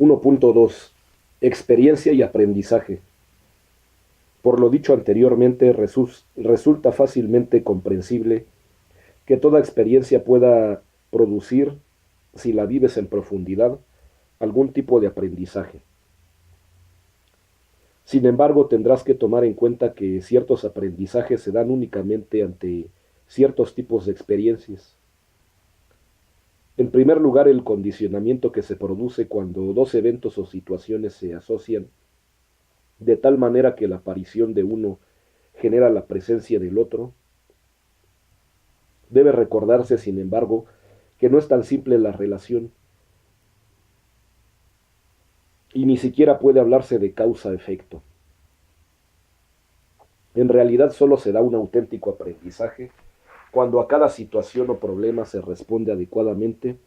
1.2. Experiencia y aprendizaje. Por lo dicho anteriormente, resulta fácilmente comprensible que toda experiencia pueda producir, si la vives en profundidad, algún tipo de aprendizaje. Sin embargo, tendrás que tomar en cuenta que ciertos aprendizajes se dan únicamente ante ciertos tipos de experiencias. En primer lugar, el condicionamiento que se produce cuando dos eventos o situaciones se asocian de tal manera que la aparición de uno genera la presencia del otro. Debe recordarse, sin embargo, que no es tan simple la relación y ni siquiera puede hablarse de causa-efecto. En realidad solo se da un auténtico aprendizaje cuando a cada situación o problema se responde adecuadamente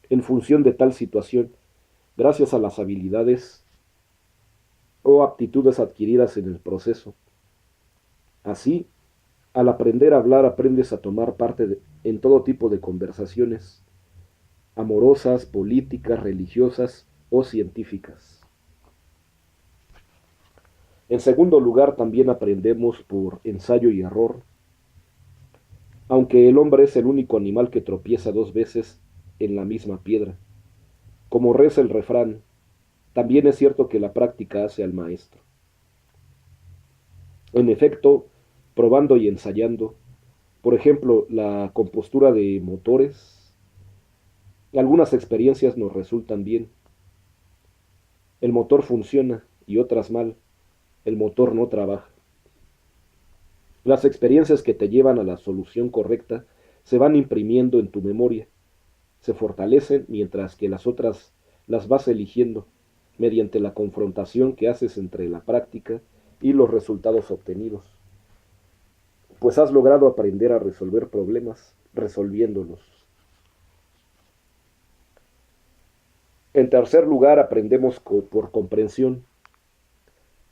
en función de tal situación, gracias a las habilidades o aptitudes adquiridas en el proceso. Así, al aprender a hablar aprendes a tomar parte en todo tipo de conversaciones, amorosas, políticas, religiosas o científicas. En segundo lugar, también aprendemos por ensayo y error. Aunque el hombre es el único animal que tropieza dos veces en la misma piedra. Como reza el refrán, también es cierto que la práctica hace al maestro. En efecto, probando y ensayando, por ejemplo, la compostura de motores, algunas experiencias nos resultan bien. El motor funciona y otras mal. El motor no trabaja. Las experiencias que te llevan a la solución correcta se van imprimiendo en tu memoria, se fortalecen mientras que las otras las vas eligiendo mediante la confrontación que haces entre la práctica y los resultados obtenidos. Pues has logrado aprender a resolver problemas resolviéndolos. En tercer lugar, aprendemos por comprensión.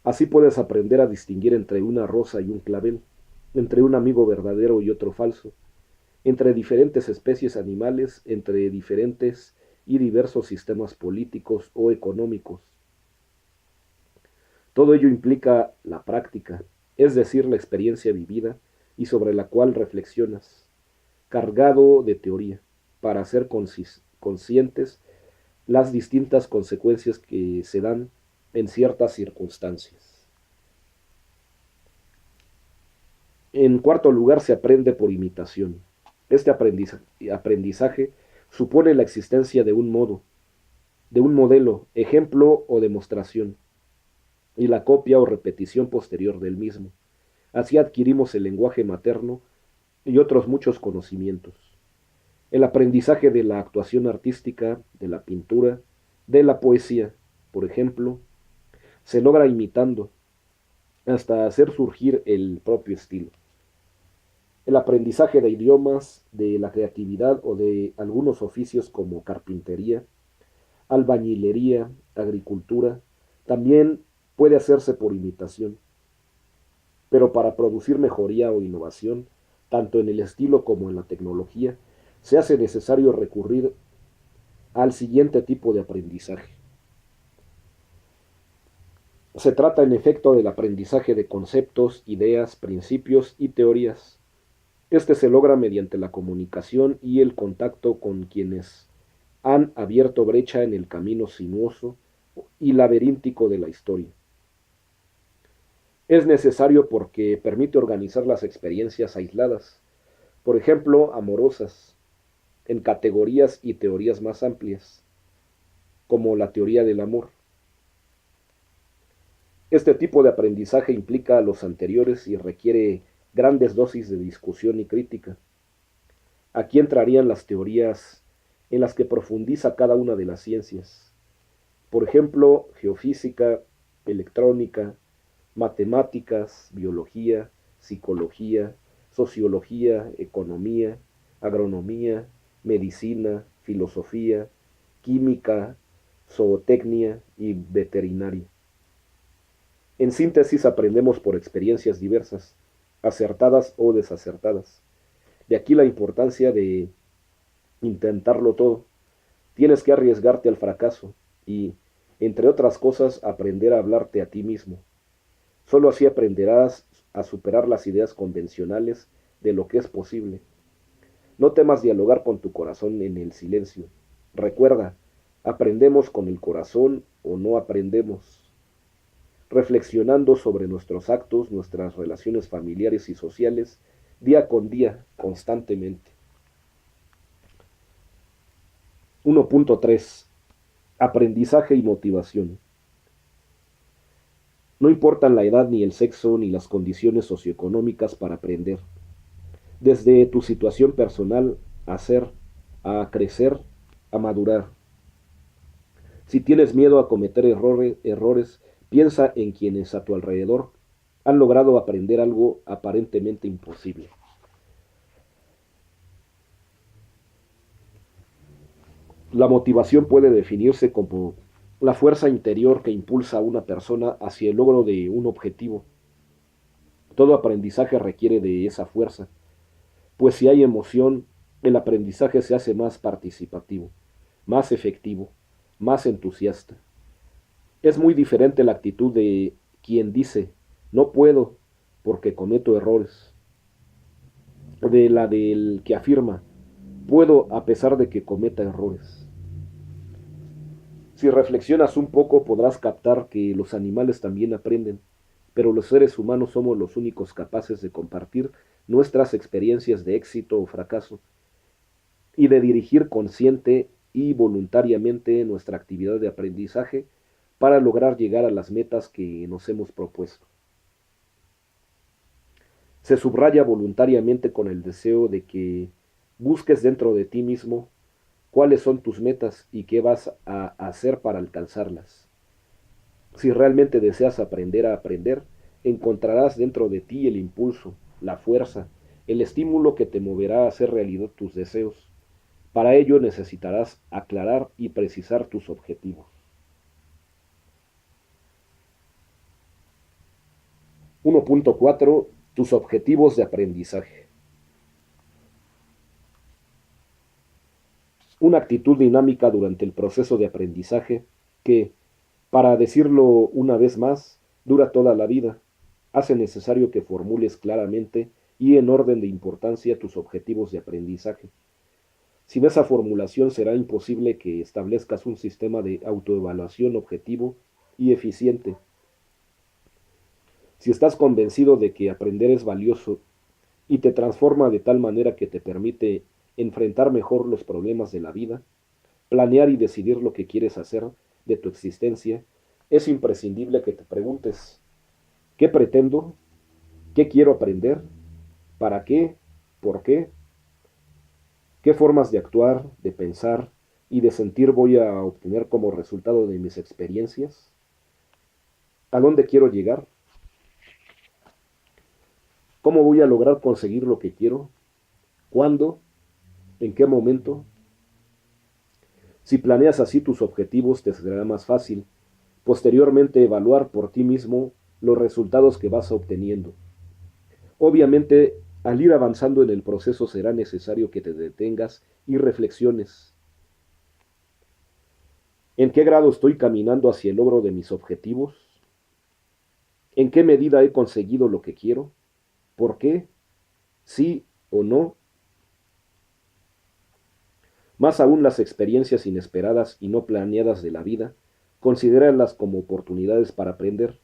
Así puedes aprender a distinguir entre una rosa y un clavel, entre un amigo verdadero y otro falso, entre diferentes especies animales, entre diferentes y diversos sistemas políticos o económicos. Todo ello implica la práctica, es decir, la experiencia vivida y sobre la cual reflexionas, cargado de teoría, para hacer conscientes las distintas consecuencias que se dan en ciertas circunstancias. En cuarto lugar, se aprende por imitación. Este aprendizaje supone la existencia de un modo, de un modelo, ejemplo o demostración, y la copia o repetición posterior del mismo. Así adquirimos el lenguaje materno y otros muchos conocimientos. El aprendizaje de la actuación artística, de la pintura, de la poesía, por ejemplo, se logra imitando hasta hacer surgir el propio estilo. El aprendizaje de idiomas, de la creatividad o de algunos oficios como carpintería, albañilería, agricultura, también puede hacerse por imitación. Pero para producir mejoría o innovación, tanto en el estilo como en la tecnología, se hace necesario recurrir al siguiente tipo de aprendizaje. Se trata en efecto del aprendizaje de conceptos, ideas, principios y teorías. Este se logra mediante la comunicación y el contacto con quienes han abierto brecha en el camino sinuoso y laberíntico de la historia. Es necesario porque permite organizar las experiencias aisladas, por ejemplo, amorosas, en categorías y teorías más amplias, como la teoría del amor. Este tipo de aprendizaje implica a los anteriores y requiere grandes dosis de discusión y crítica. Aquí entrarían las teorías en las que profundiza cada una de las ciencias. Por ejemplo, geofísica, electrónica, matemáticas, biología, psicología, sociología, economía, agronomía, medicina, filosofía, química, zootecnia y veterinaria. En síntesis, aprendemos por experiencias diversas, acertadas o desacertadas. De aquí la importancia de intentarlo todo. Tienes que arriesgarte al fracaso y, Entre otras cosas, aprender a hablarte a ti mismo. Solo así aprenderás a superar las ideas convencionales de lo que es posible. No temas dialogar con tu corazón en el silencio. Recuerda, aprendemos con el corazón o no aprendemos. Reflexionando sobre nuestros actos, nuestras relaciones familiares y sociales, día con día, constantemente. 1.3. Aprendizaje y motivación. No importan la edad, ni el sexo, ni las condiciones socioeconómicas para aprender. Desde tu situación personal, a ser, a crecer, a madurar. Si tienes miedo a cometer errores, piensa en quienes a tu alrededor han logrado aprender algo aparentemente imposible. La motivación puede definirse como la fuerza interior que impulsa a una persona hacia el logro de un objetivo. Todo aprendizaje requiere de esa fuerza, pues si hay emoción, el aprendizaje se hace más participativo, más efectivo, más entusiasta. Es muy diferente la actitud de quien dice, no puedo porque cometo errores, de la del que afirma, puedo a pesar de que cometa errores. Si reflexionas un poco podrás captar que los animales también aprenden, pero los seres humanos somos los únicos capaces de compartir nuestras experiencias de éxito o fracaso y de dirigir consciente y voluntariamente nuestra actividad de aprendizaje para lograr llegar a las metas que nos hemos propuesto. Se subraya voluntariamente con el deseo de que busques dentro de ti mismo cuáles son tus metas y qué vas a hacer para alcanzarlas. Si realmente deseas aprender a aprender, encontrarás dentro de ti el impulso, la fuerza, el estímulo que te moverá a hacer realidad tus deseos. Para ello necesitarás aclarar y precisar tus objetivos. 1.4. Tus objetivos de aprendizaje. Una actitud dinámica durante el proceso de aprendizaje que, para decirlo una vez más, dura toda la vida, hace necesario que formules claramente y en orden de importancia tus objetivos de aprendizaje. Sin esa formulación será imposible que establezcas un sistema de autoevaluación objetivo y eficiente. Si estás convencido de que aprender es valioso y te transforma de tal manera que te permite enfrentar mejor los problemas de la vida, planear y decidir lo que quieres hacer de tu existencia, es imprescindible que te preguntes, ¿qué pretendo? ¿Qué quiero aprender? ¿Para qué? ¿Por qué? ¿Qué formas de actuar, de pensar y de sentir voy a obtener como resultado de mis experiencias? ¿A dónde quiero llegar? ¿Cómo voy a lograr conseguir lo que quiero? ¿Cuándo? ¿En qué momento? Si planeas así tus objetivos, te será más fácil posteriormente evaluar por ti mismo los resultados que vas obteniendo. Obviamente, al ir avanzando en el proceso será necesario que te detengas y reflexiones. ¿En qué grado estoy caminando hacia el logro de mis objetivos? ¿En qué medida he conseguido lo que quiero? ¿Por qué? ¿Sí o no? Más aún las experiencias inesperadas y no planeadas de la vida, considéralas como oportunidades para aprender.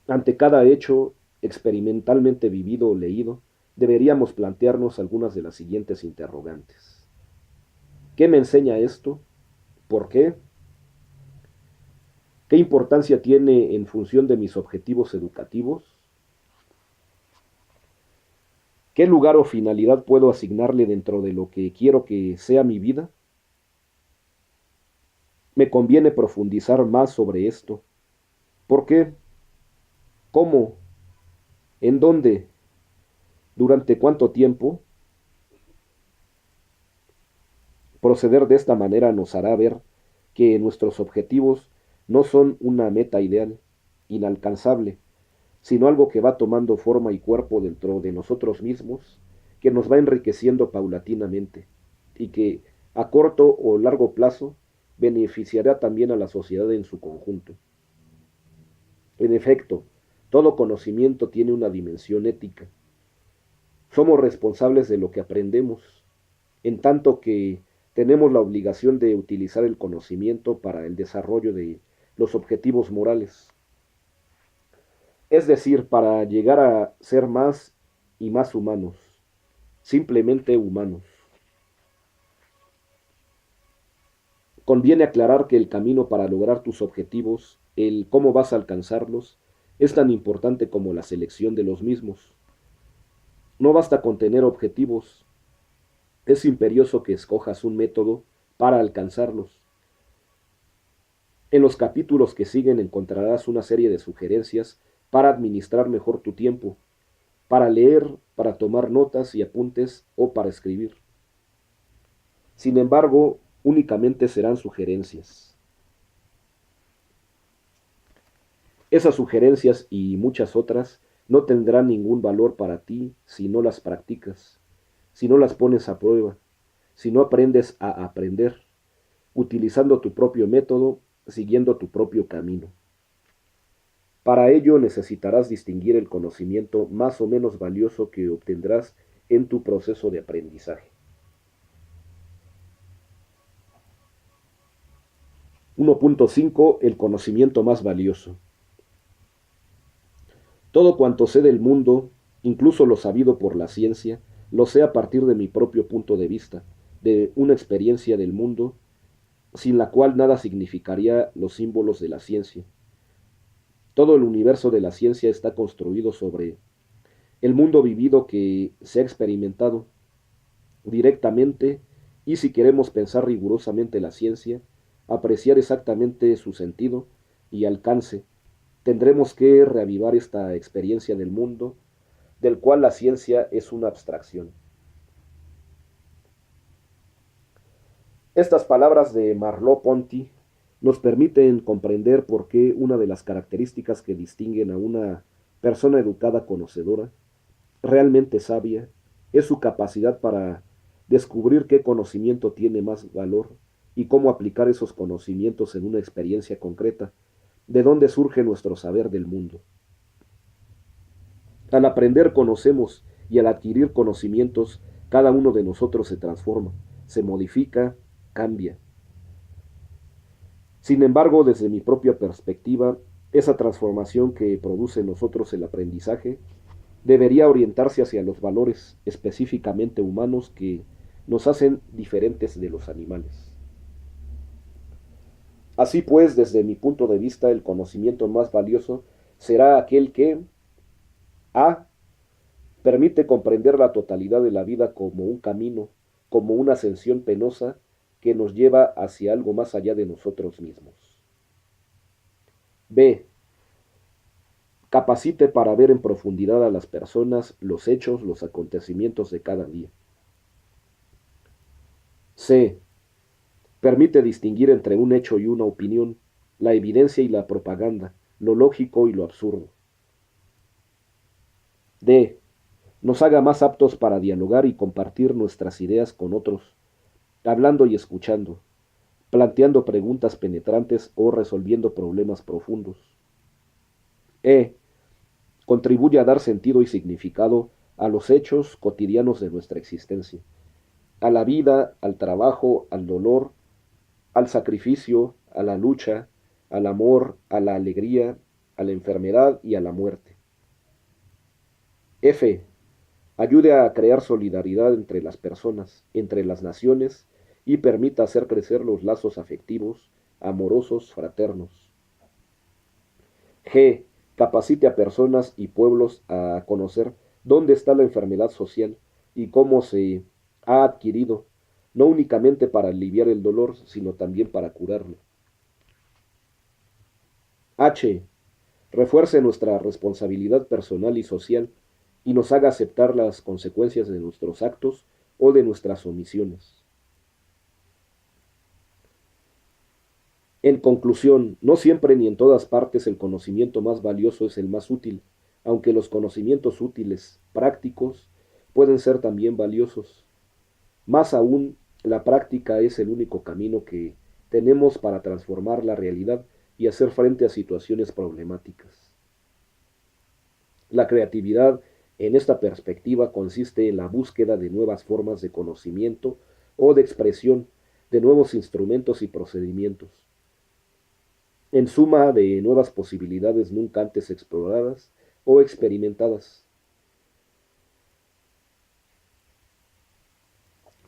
Ante cada hecho experimentalmente vivido o leído, deberíamos plantearnos algunas de las siguientes interrogantes. ¿Qué me enseña esto? ¿Por qué? ¿Qué importancia tiene en función de mis objetivos educativos? ¿Qué lugar o finalidad puedo asignarle dentro de lo que quiero que sea mi vida? Me conviene profundizar más sobre esto. ¿Por qué? ¿Cómo? ¿En dónde? ¿Durante cuánto tiempo? Proceder de esta manera nos hará ver que nuestros objetivos no son una meta ideal, inalcanzable, sino algo que va tomando forma y cuerpo dentro de nosotros mismos, que nos va enriqueciendo paulatinamente y que a corto o largo plazo beneficiará también a la sociedad en su conjunto. En efecto, todo conocimiento tiene una dimensión ética. Somos responsables de lo que aprendemos, en tanto que tenemos la obligación de utilizar el conocimiento para el desarrollo de los objetivos morales, es decir, para llegar a ser más y más humanos, simplemente humanos. Conviene aclarar que el camino para lograr tus objetivos, el cómo vas a alcanzarlos, es tan importante como la selección de los mismos. No basta con tener objetivos, es imperioso que escojas un método para alcanzarlos. En los capítulos que siguen encontrarás una serie de sugerencias para administrar mejor tu tiempo, para leer, para tomar notas y apuntes o para escribir. Sin embargo, únicamente serán sugerencias. Esas sugerencias y muchas otras no tendrán ningún valor para ti si no las practicas, si no las pones a prueba, si no aprendes a aprender, utilizando tu propio método, siguiendo tu propio camino. Para ello necesitarás distinguir el conocimiento más o menos valioso que obtendrás en tu proceso de aprendizaje. 1.5 El conocimiento más valioso. Todo cuanto sé del mundo, incluso lo sabido por la ciencia, lo sé a partir de mi propio punto de vista, de una experiencia del mundo, sin la cual nada significaría los símbolos de la ciencia. Todo el universo de la ciencia está construido sobre el mundo vivido que se ha experimentado directamente y si queremos pensar rigurosamente la ciencia, apreciar exactamente su sentido y alcance, tendremos que reavivar esta experiencia del mundo, del cual la ciencia es una abstracción. Estas palabras de Merleau-Ponty nos permiten comprender por qué una de las características que distinguen a una persona educada conocedora, realmente sabia, es su capacidad para descubrir qué conocimiento tiene más valor y cómo aplicar esos conocimientos en una experiencia concreta, de dónde surge nuestro saber del mundo. Al aprender conocemos y al adquirir conocimientos, cada uno de nosotros se transforma, se modifica, cambia. Sin embargo, desde mi propia perspectiva, esa transformación que produce en nosotros el aprendizaje debería orientarse hacia los valores específicamente humanos que nos hacen diferentes de los animales. Así pues, desde mi punto de vista, el conocimiento más valioso será aquel que a. Permite comprender la totalidad de la vida como un camino, como una ascensión penosa que nos lleva hacia algo más allá de nosotros mismos. B. Capacite para ver en profundidad a las personas, los hechos, los acontecimientos de cada día. C. Permite distinguir entre un hecho y una opinión, la evidencia y la propaganda, lo lógico y lo absurdo. D. Nos haga más aptos para dialogar y compartir nuestras ideas con otros, hablando y escuchando, planteando preguntas penetrantes o resolviendo problemas profundos. E. Contribuye a dar sentido y significado a los hechos cotidianos de nuestra existencia, a la vida, al trabajo, al dolor, al sacrificio, a la lucha, al amor, a la alegría, a la enfermedad y a la muerte. F. Ayude a crear solidaridad entre las personas, entre las naciones y permita hacer crecer los lazos afectivos, amorosos, fraternos. G. Capacite a personas y pueblos a conocer dónde está la enfermedad social y cómo se ha adquirido, no únicamente para aliviar el dolor, sino también para curarlo. H. Refuerce nuestra responsabilidad personal y social y nos haga aceptar las consecuencias de nuestros actos o de nuestras omisiones. En conclusión, no siempre ni en todas partes el conocimiento más valioso es el más útil, aunque los conocimientos útiles, prácticos, pueden ser también valiosos. Más aún, la práctica es el único camino que tenemos para transformar la realidad y hacer frente a situaciones problemáticas. La creatividad en esta perspectiva consiste en la búsqueda de nuevas formas de conocimiento o de expresión, de nuevos instrumentos y procedimientos, en suma de nuevas posibilidades nunca antes exploradas o experimentadas.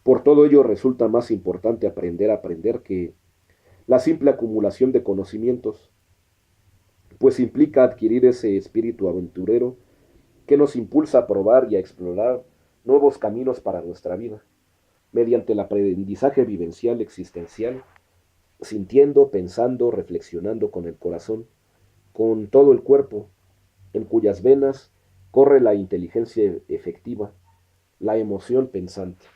Por todo ello resulta más importante aprender a aprender que la simple acumulación de conocimientos, pues implica adquirir ese espíritu aventurero que nos impulsa a probar y a explorar nuevos caminos para nuestra vida, mediante el aprendizaje vivencial existencial, sintiendo, pensando, reflexionando con el corazón, con todo el cuerpo, en cuyas venas corre la inteligencia efectiva, la emoción pensante.